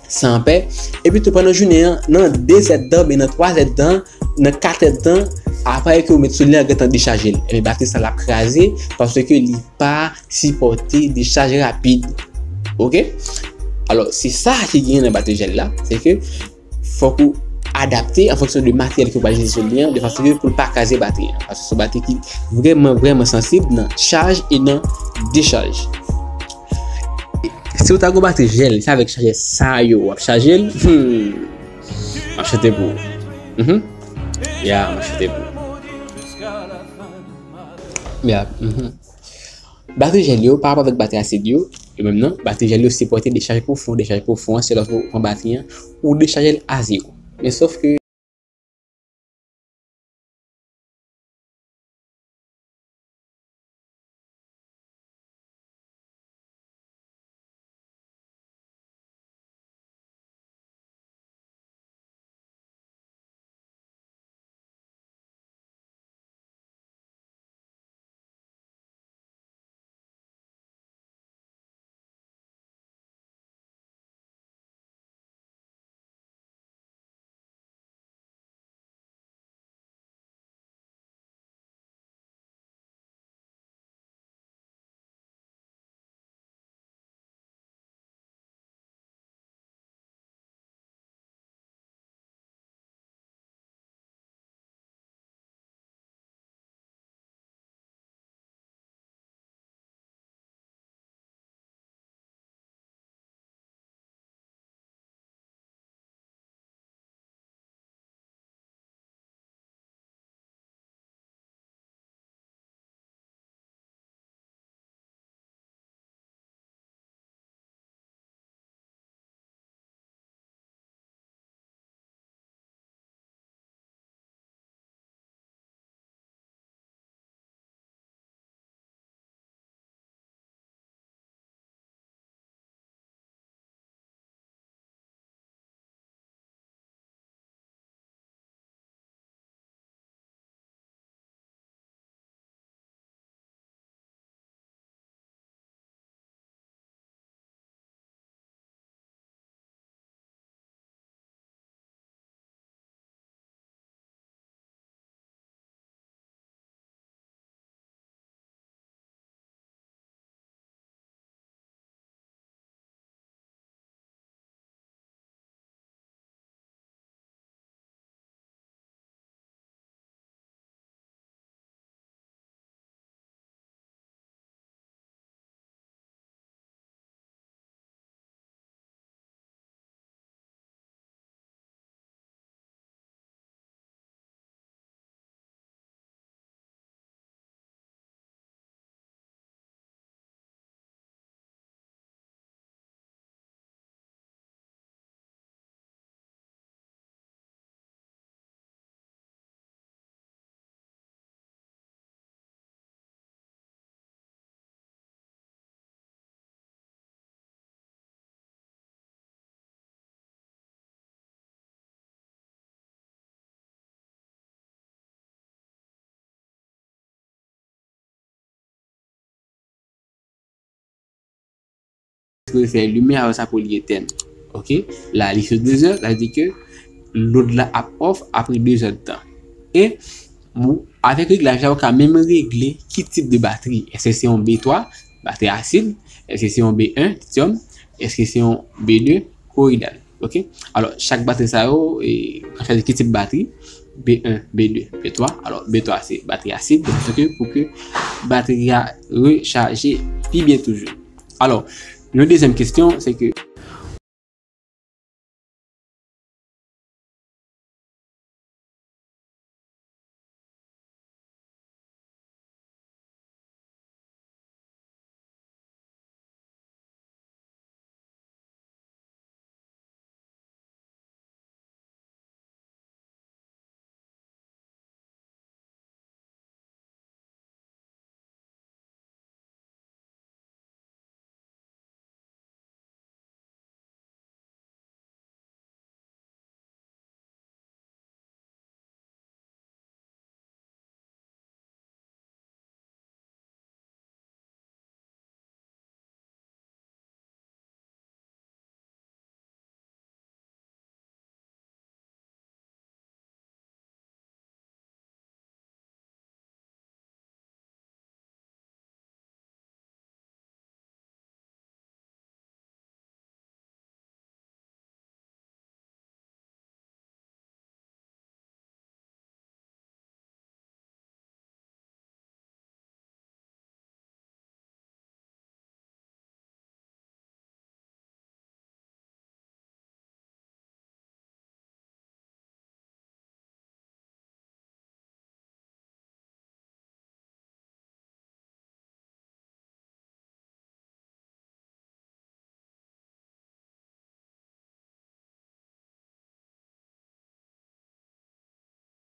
sans paix et puis tu prends une journée dans 2 heures dedans ben dans 3 heures dedans dans 4 heures dedans après que vous mettez sur le temps décharger et batterie ça l'a crasé parce que il pas supporter décharge rapide. OK? Alors c'est ça qui gagne dans batterie gel là, c'est que faut que adapter en fonction du matériel que vous allez sur lien de façon que pour ne pas caser batterie parce que c'est batterie qui vraiment sensible dans charge et dans décharge. Si vous avez une batterie gel, ça avec charger ça yo, charger acheter pour. Acheter pour. Batterie gel yo par rapport avec batterie acide yo, et même non, batterie gel yo c'est pour décharger profond, c'est lorsque vous prend batterie ou décharger à zéro. Mais sauf que faire lumière avec sa polyéthène. OK? Là, il fait 2 heures, ça veut dire que l'autre là a off après 2 heures de temps. Et avec réglage, on peut même régler qui type de batterie. Est-ce que c'est un B3, batterie acide? Est-ce que c'est un B1, lithium? Est-ce que c'est un B2, colloïdal? OK? Alors, chaque batterie, ça a fait quel type de batterie? B1, B2, B3. Alors, B3, c'est batterie acide. Donc, pour que la batterie a rechargé, puis bien toujours. Alors, une deuxième question, c'est que